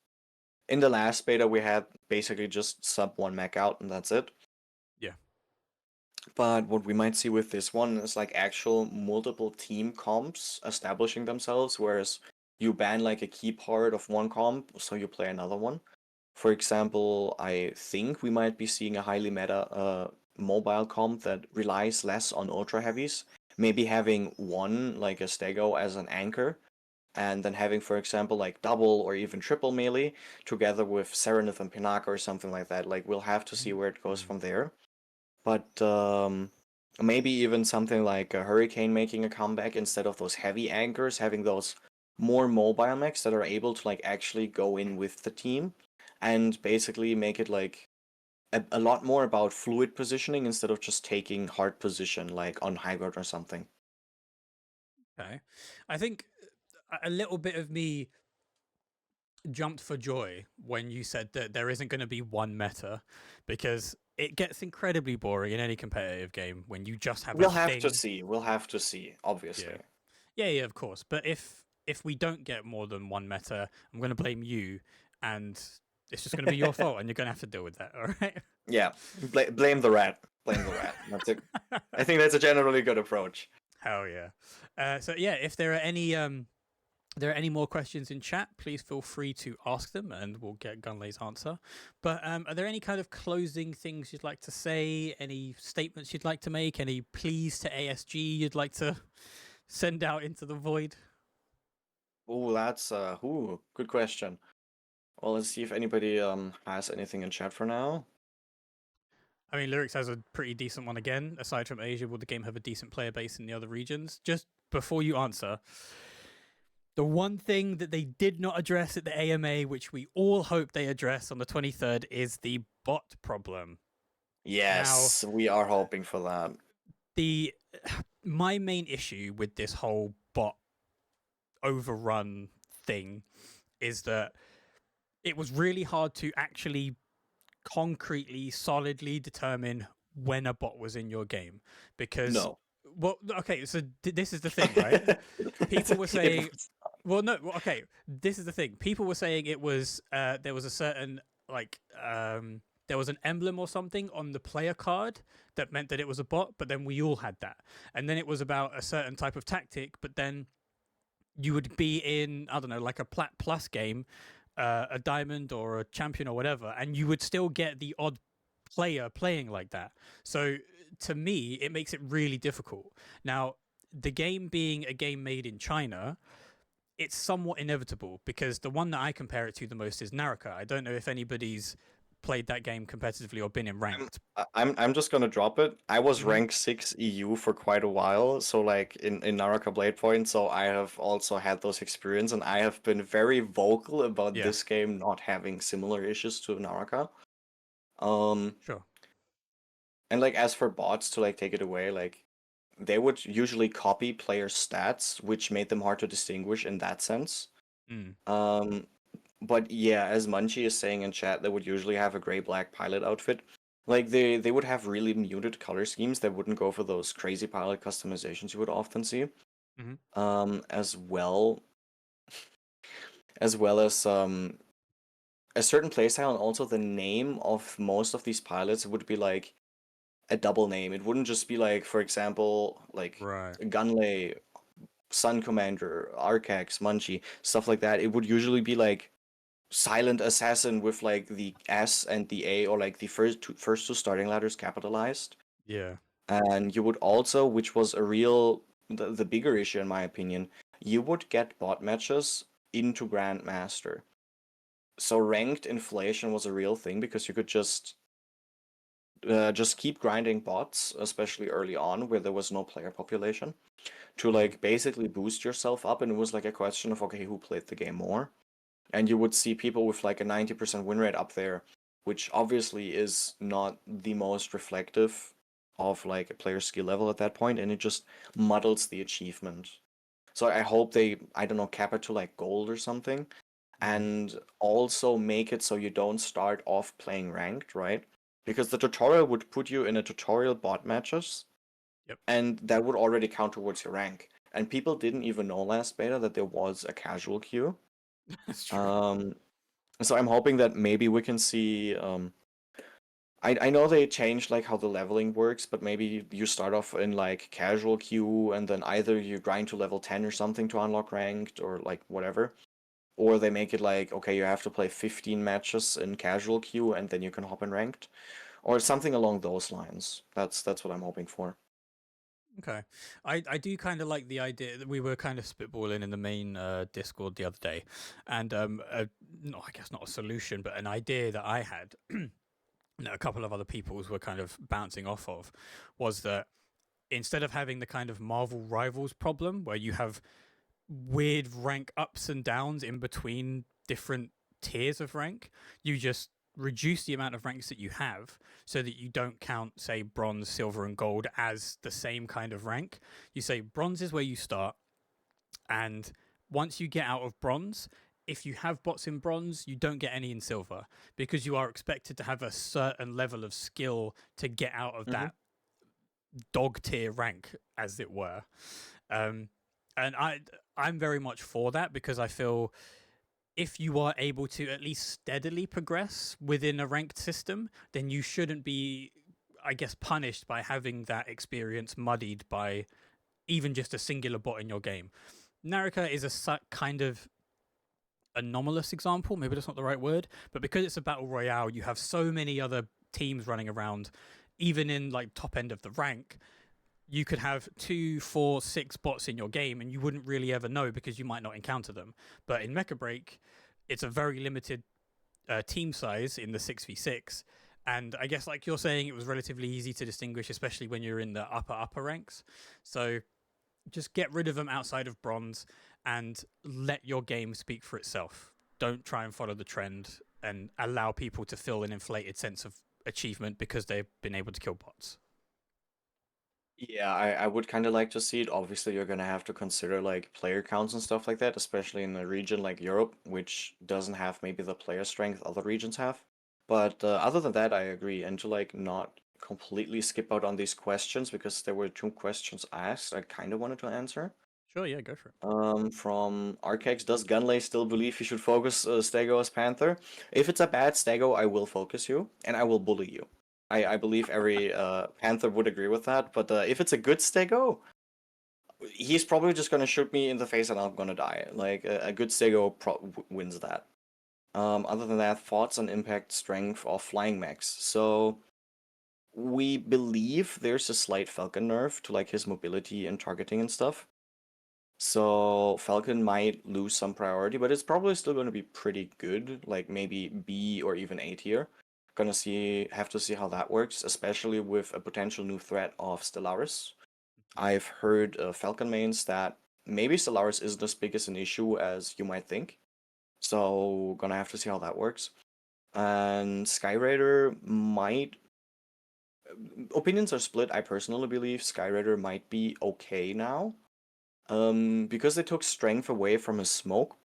in the last beta we had basically just sub one mech out and that's it. Yeah. But what we might see with this one is like actual multiple team comps establishing themselves, whereas you ban like a key part of one comp, so you play another one. For example, I think we might be seeing a highly meta mobile comp that relies less on ultra heavies, maybe having one like a stego as an anchor, and then having, for example, like double or even triple melee together with Serenith and Pinaka or something like that. Like we'll have to see where it goes Mm. from there. But maybe even something like a Hurricane making a comeback instead of those heavy anchors, having those more mobile mechs that are able to like actually go in with the team and basically make it like a lot more about fluid positioning instead of just taking hard position like on high ground or something. Okay. I think a little bit of me jumped for joy when you said that there isn't going to be one meta, because it gets incredibly boring in any competitive game when you just have a We'll have to thing. see. We'll have to see, obviously. Yeah. Yeah, of course. But if we don't get more than one meta, I'm going to blame you, and it's just going to be your fault, and you're going to have to deal with that. All right. Yeah, blame the rat. Blame the rat. That's it. I think that's a generally good approach. Hell yeah. So yeah, if there are any more questions in chat, please feel free to ask them, and we'll get Gunlei's answer. But are there any kind of closing things you'd like to say? Any statements you'd like to make? Any pleas to ASG you'd like to send out into the void? Ooh, that's good question. Well, let's see if anybody has anything in chat for now. I mean, Lyrics has a pretty decent one again. Aside from Asia, will the game have a decent player base in the other regions? Just before you answer, the one thing that they did not address at the AMA, which we all hope they address on the 23rd, is the bot problem. Now, Yes, we are hoping for that. the my main issue with this whole bot overrun thing is that it was really hard to actually concretely, solidly determine when a bot was in your game, because No. well, okay, so this is the thing, right? People were saying, was- well, no, okay, this is the thing. People were saying it was there was a certain like there was an emblem or something on the player card that meant that it was a bot, but then we all had that. And then it was about a certain type of tactic, but then you would be in, I don't know, like a Plat Plus game a diamond or a champion or whatever, and you would still get the odd player playing like that. So to me, it makes it really difficult. Now, the game being a game made in China, it's somewhat inevitable because the one that I compare it to the most is Naraka. I don't know if anybody's played that game competitively or been in ranked. I'm just gonna drop it. I was Mhm. rank 6 EU for quite a while, so like in Naraka Blade Point, so I have also had those experience, and I have been very vocal about Yeah, this game not having similar issues to Naraka. Um, sure. and like as for bots to like take it away, like they would usually copy player stats, which made them hard to distinguish in that sense. Mm. Um, but yeah, as Munchie is saying in chat, they would usually have a gray-black pilot outfit. Like they would have really muted color schemes that wouldn't go for those crazy pilot customizations you would often see. Hmm. As well as a certain playstyle, and also the name of most of these pilots would be like a double name. It wouldn't just be like, for example, like Right. Gunlei, Sun Commander, Arcax, Munchie, stuff like that. It would usually be like Silent Assassin with like the S and the A, or like the first two starting letters capitalized. Yeah. And you would also, which was a real the bigger issue in my opinion, you would get bot matches into Grandmaster. So ranked inflation was a real thing because you could just keep grinding bots, especially early on where there was no player population, to Mhm. like basically boost yourself up, and it was like a question of okay, who played the game more? And you would see people with like a 90% win rate up there, which obviously is not the most reflective of like a player's skill level at that point, and it just muddles the achievement. So I hope they, I don't know, cap it to like gold or something, Mhm. and also make it so you don't start off playing ranked, right? Because the tutorial would put you in a tutorial bot matches, Yep. and that would already count towards your rank. And people didn't even know last beta that there was a casual queue. That's true. Um, so I'm hoping that maybe we can see. I know they changed like how the leveling works, but maybe you start off in like casual queue, and then either you grind to level 10 or something to unlock ranked, or like whatever. Or they make it like, okay, you have to play 15 matches in casual queue and then you can hop in ranked. Or something along those lines. That's what I'm hoping for. Okay. I do kind of like the idea that we were kind of spitballing in the main Discord the other day, and no, I guess not a solution, but an idea that I had, that a couple of other people's were kind of bouncing off of, was that instead of having the kind of Marvel Rivals problem where you have weird rank ups and downs in between different tiers of rank, you just reduce the amount of ranks that you have so that you don't count, say, bronze, silver, and gold as the same kind of rank. You say bronze is where you start, and once you get out of bronze, if you have bots in bronze, you don't get any in silver because you are expected to have a certain level of skill to get out of Mm-hmm. that dog tier rank, as it were. Um, and I'm very much for that because I feel if you are able to at least steadily progress within a ranked system, then you shouldn't be, I guess, punished by having that experience muddied by even just a singular bot in your game. Naraka is a kind of anomalous example. Maybe that's not the right word, but because it's a battle royale, you have so many other teams running around, even in like top end of the rank. You could have 2, 4, 6 bots in your game, and you wouldn't really ever know because you might not encounter them. But in Mecha Break, it's a very limited team size in the 6v6. And I guess, like you're saying, it was relatively easy to distinguish, especially when you're in the upper ranks. So just get rid of them outside of bronze and let your game speak for itself. Don't try and follow the trend and allow people to feel an inflated sense of achievement because they've been able to kill bots. Yeah, I would kind of like to see it. Obviously, you're gonna have to consider like player counts and stuff like that, especially in a region like Europe, which doesn't have maybe the player strength other regions have. But other than that, I agree. And to like not completely skip out on these questions because there were two questions asked, I kind of wanted to answer. Sure, yeah, go for it. From Arcax, does Gunlei still believe he should focus Stego as Panther? If it's a bad Stego, I will focus you and I will bully you. I believe every Panther would agree with that. But if it's a good Stego, he's probably just gonna shoot me in the face and I'm gonna die. Like a good Stego wins that. Other than that, thoughts on impact strength of flying mechs. So we believe there's a slight Falcon nerf to like his mobility and targeting and stuff. So Falcon might lose some priority, but it's probably still going to be pretty good, like maybe B or even A tier. Have to see how that works, especially with a potential new threat of Stellaris. I've heard Falcon mains that maybe Stellaris isn't as big as an issue as you might think. So gonna have to see how that works. And Skyraider might opinions are split. I personally believe Skyraider might be okay now. Because they took strength away from his smoke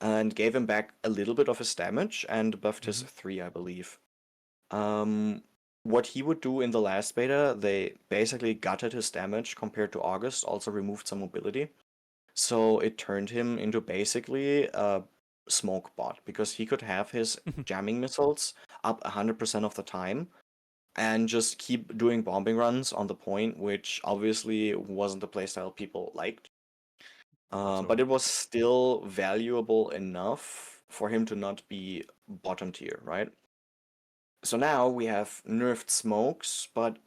and gave him back a little bit of his damage and buffed his 3, I believe. What he would do in the last beta, they basically gutted his damage compared to August, also removed some mobility. So it turned him into basically a smoke bot because he could have his jamming missiles up 100% of the time and just keep doing bombing runs on the point, which obviously wasn't the playstyle people liked. But it was still valuable enough for him to not be bottom tier, right? So now we have nerfed smokes, but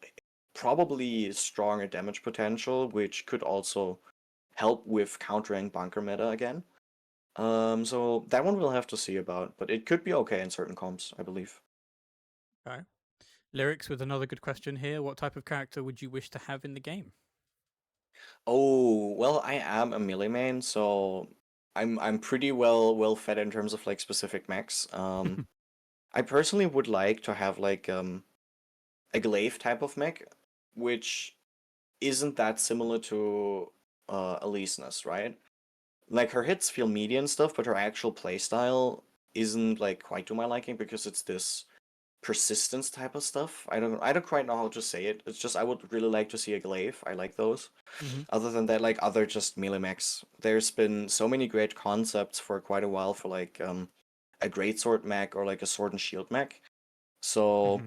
probably stronger damage potential, which could also help with countering bunker meta again. So that one we'll have to see about, but it could be okay in certain comps, I believe. Okay. Lyrics with another good question here. What type of character would you wish to have in the game? Oh, well, I am a melee main, so I'm pretty well fed in terms of like specific mechs. I personally would like to have like a glaive type of mech, which isn't that similar to Elysinus, right? Like her hits feel meaty and stuff, but her actual playstyle isn't like quite to my liking because it's this persistence type of stuff. I don't quite know how to say it. It's just I would really like to see a glaive. I like those. Other than that, like other just melee mechs. There's been so many great concepts for quite a while for like a greatsword mech or like a sword and shield mech. So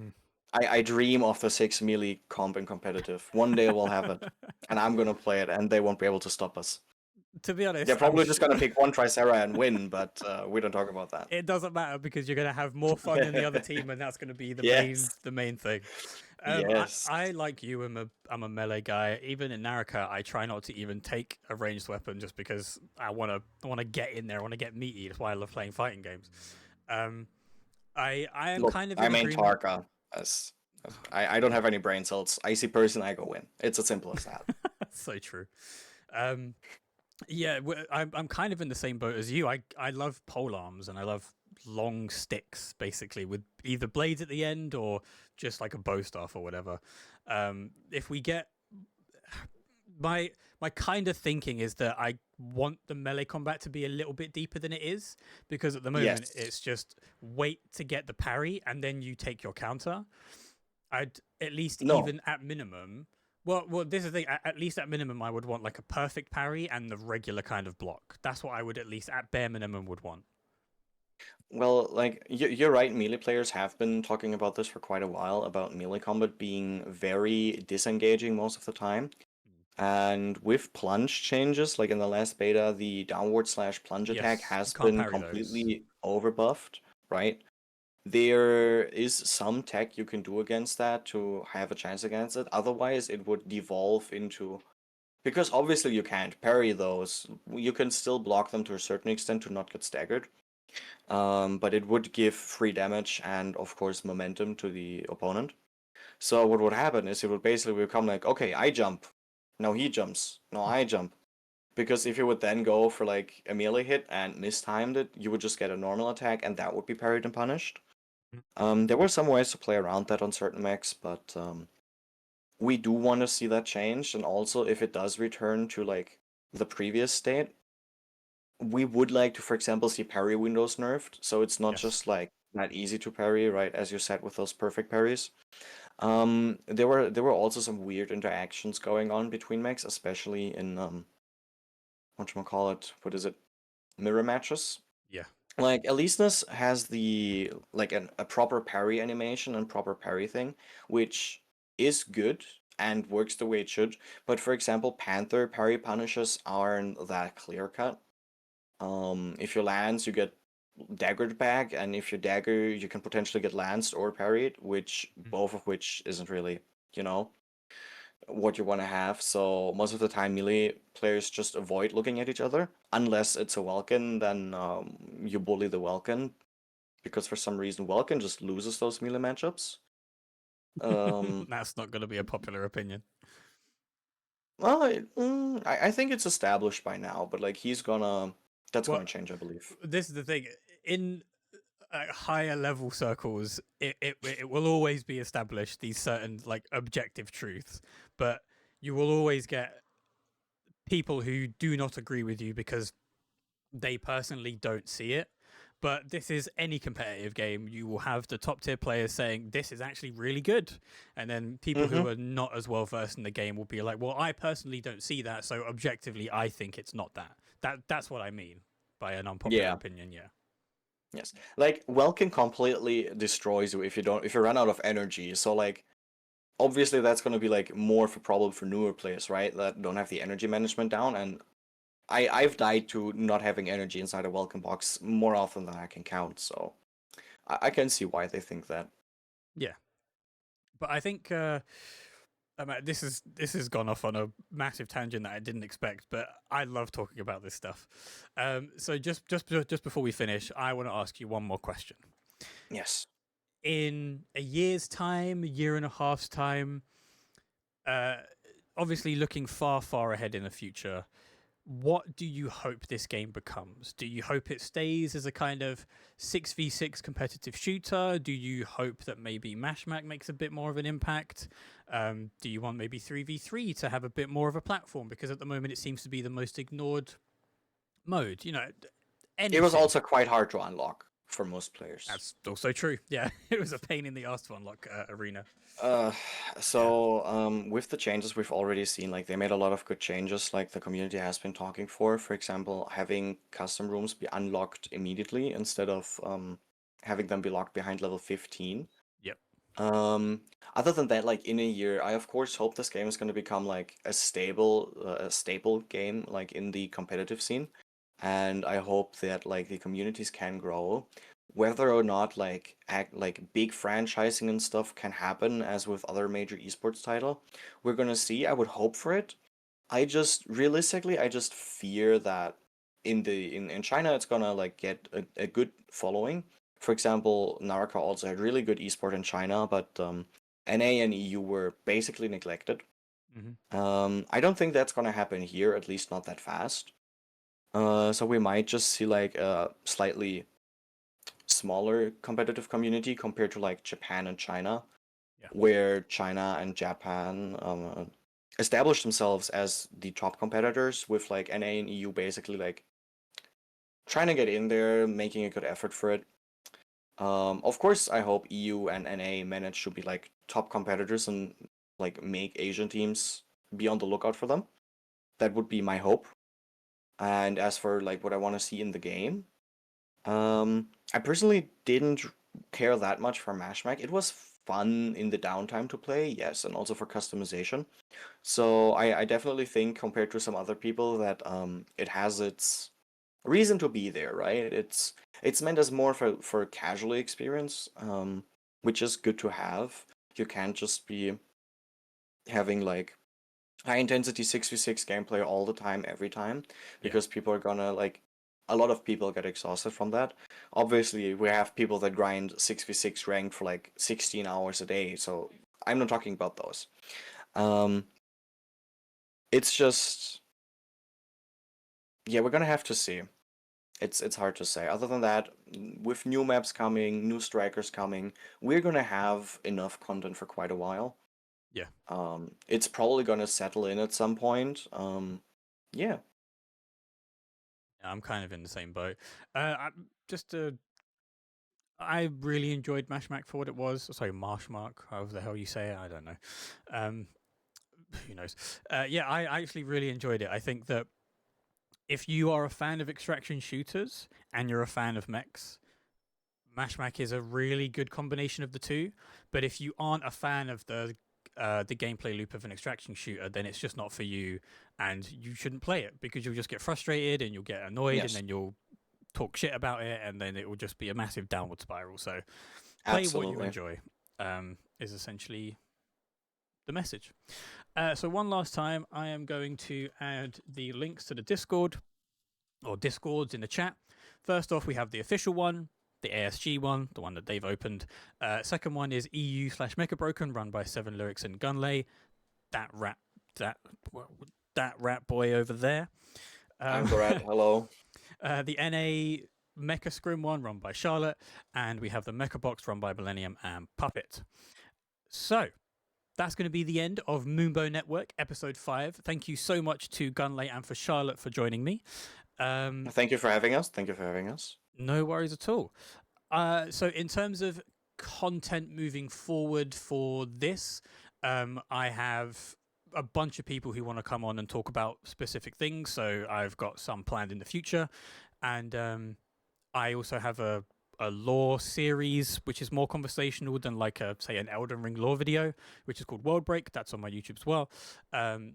I dream of the 6 melee comp in competitive. One day we'll have it, and I'm gonna play it, and they won't be able to stop us. To be honest, They're probably just gonna pick one Tricera and win, but we don't talk about that. it doesn't matter because you're going to have more fun than the other team, and that's going to be the Yes. main thing. Yes. I like you. I'm a melee guy. Even in Naraka, I try not to even take a ranged weapon just because I wanna get in there. I want to get meaty. That's why I love playing fighting games. Um, I am Look, kind of I in main agreement. Tarka. As I don't have any brain cells. I see person, I go win. It's as simple as that. So true. Um, yeah, I'm kind of in the same boat as you. I love pole arms and I love long sticks, basically, with either blades at the end or just like a bow staff or whatever. If we get my kind of thinking is that I want the melee combat to be a little bit deeper than it is because at the moment Yes. it's just wait to get the parry and then you take your counter. I'd at least No. even at minimum. Well, this is the thing. At least at minimum, I would want like a perfect parry and the regular kind of block. That's what I would at least at bare minimum would want. Well, like you're right. Melee players have been talking about this for quite a while about melee combat being very disengaging most of the time. And with plunge changes, like in the last beta, the downward slash plunge attack Yes, you has can't been parry those. completely overbuffed, right? There is some tech you can do against that to have a chance against it. Otherwise, it would devolve into because obviously you can't parry those. You can still block them to a certain extent to not get staggered. But it would give free damage and of course momentum to the opponent. So what would happen is it would basically become like, okay, I jump. Now he jumps. Now I jump. Because if you would then go for like a melee hit and mistimed it, you would just get a normal attack and that would be parried and punished. There were some ways to play around that on certain mechs, but we do want to see that changed. And also, if it does return to like the previous state, we would like to, for example, see parry windows nerfed, so it's not Yes. just like that easy to parry, right? As you said with those perfect parries. There were also some weird interactions going on between mechs, especially in whatchamacallit, what is it? Mirror matches. Yeah. Like Elysinus has the like a proper parry animation and proper parry thing, which is good and works the way it should. But for example, Panther parry punishes aren't that clear cut. If you lands, you get daggered back, and if you dagger, you can potentially get lanced or parried, which Mm. both of which isn't really, you know, what you want to have. So most of the time, melee players just avoid looking at each other unless it's a Welkin. Then you bully the Welkin because for some reason Welkin just loses those melee matchups. That's not going to be a popular opinion. Well, I think it's established by now, but like that's Well, gonna change, I believe. this is the thing. In higher level circles, it will always be established these certain like objective truths, but you will always get people who do not agree with you because they personally don't see it. But this is any competitive game. You will have the top tier players saying this is actually really good, and then people Mm-hmm. who are not as well versed in the game will be like, "Well, I personally don't see that, so objectively, I think it's not that." That's what I mean by an unpopular Yeah. opinion. Yeah. Yes. Like Welkin completely destroys you if you run out of energy. So like obviously that's gonna be like more of a problem for newer players, right? That don't have the energy management down. And I've died to not having energy inside a Welkin box more often than I can count. So I can see why they think that. Yeah. But I think this has gone off on a massive tangent that I didn't expect, but I love talking about this stuff. So just before we finish, I want to ask you one more question. Yes. In a year's time, a year and a half's time, uh, obviously looking far ahead in the future, what do you hope this game becomes? Do you hope it stays as a kind of 6v6 competitive shooter? Do you hope that maybe Mashmak makes a bit more of an impact? Do you want maybe 3v3 to have a bit more of a platform? Because at the moment it seems to be the most ignored mode. You know, It was anything. also quite hard to unlock for most players. That's also true. Yeah, it was a pain in the ass to unlock Arena. Uh, Yeah. with the changes we've already seen, like they made a lot of good changes, like the community has been talking for. For example, having custom rooms be unlocked immediately instead of having them be locked behind level 15. Yep. Um, Other than that, like in a year, I of course hope this game is going to become like a staple game, like in the competitive scene, and I hope that like the communities can grow. Whether or not like act like big franchising and stuff can happen as with other major esports title, we're gonna see. I would hope for it. I just fear that in China it's gonna like get a good following. For example, Naraka also had really good esport in China, but NA and EU were basically neglected. Hmm. I don't think that's gonna happen here, at least not that fast. So we might just see like a slightly smaller competitive community compared to like Japan and China, Yeah. where China and Japan established themselves as the top competitors with like NA and EU basically like trying to get in there, making a good effort for it. Of course, I hope EU and NA manage to be like top competitors and like make Asian teams be on the lookout for them. That would be my hope. And as for like what I want to see in the game, I personally didn't care that much for Mashmak. It was fun in the downtime to play, yes, and also for customization. So I definitely think compared to some other people that it has its reason to be there, right? It's meant as more for a casual experience, which is good to have. You can't just be having like high intensity 6v6 gameplay all the time, every time, Yeah. because people are gonna like a lot of people get exhausted from that. Obviously, we have people that grind 6v6 ranked for like 16 hours a day, so I'm not talking about those. Um, it's just yeah, we're gonna have to see. It's hard to say. Other than that, with new maps coming, new strikers coming, we're gonna have enough content for quite a while. Yeah. It's probably gonna settle in at some point. Yeah. Yeah, I'm kind of in the same boat. Just to I really enjoyed Mashmak for what it was. Sorry, Marshmark, however the hell you say it, I don't know. Um, who knows? Yeah, I actually really enjoyed it. I think that if you are a fan of extraction shooters and you're a fan of mechs, Mashmak is a really good combination of the two. But if you aren't a fan of the gameplay loop of an extraction shooter, then it's just not for you, and you shouldn't play it because you'll just get frustrated and you'll get annoyed, and Yes. then you'll talk shit about it, and then it will just be a massive downward spiral. So play what you Absolutely. enjoy is essentially the message. So one last time, I am going to add the links to the Discord or Discords in the chat. First off, we have the official one, the ASG one, the one that they've opened. Second one is EU/Mecha Broken, run by Seven Lyrics and Gunlei. That rat boy over there. I'm the rat. Hello. The NA Mecha Scrim one, run by Charlotte, and we have the Mecha Box, run by Millennium and Puppet. So that's going to be the end of Moonbow Network, episode 5. Thank you so much to Gunlei and for Charlotte for joining me. Thank you for having us. Thank you for having us. No worries at all. So in terms of content moving forward for this, I have a bunch of people who want to come on and talk about specific things. So I've got some planned in the future. And I also have a lore series, which is more conversational than like say an Elden Ring lore video, which is called World Break. That's on my YouTube as well.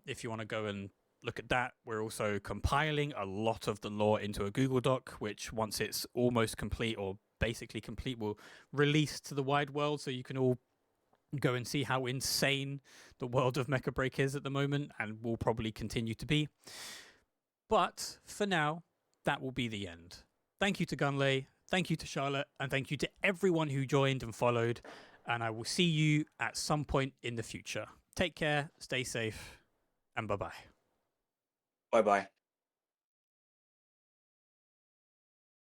If you want to go and look at that, we're also compiling a lot of the lore into a Google Doc, which once it's almost complete or basically complete, will release to the wide world, so you can all go and see how insane the world of Mecha Break is at the moment, and will probably continue to be. But for now, that will be the end. Thank you to Gunlei, thank you to Charlotte, and thank you to everyone who joined and followed, and I will see you at some point in the future. Take care, stay safe, and bye-bye. Bye bye.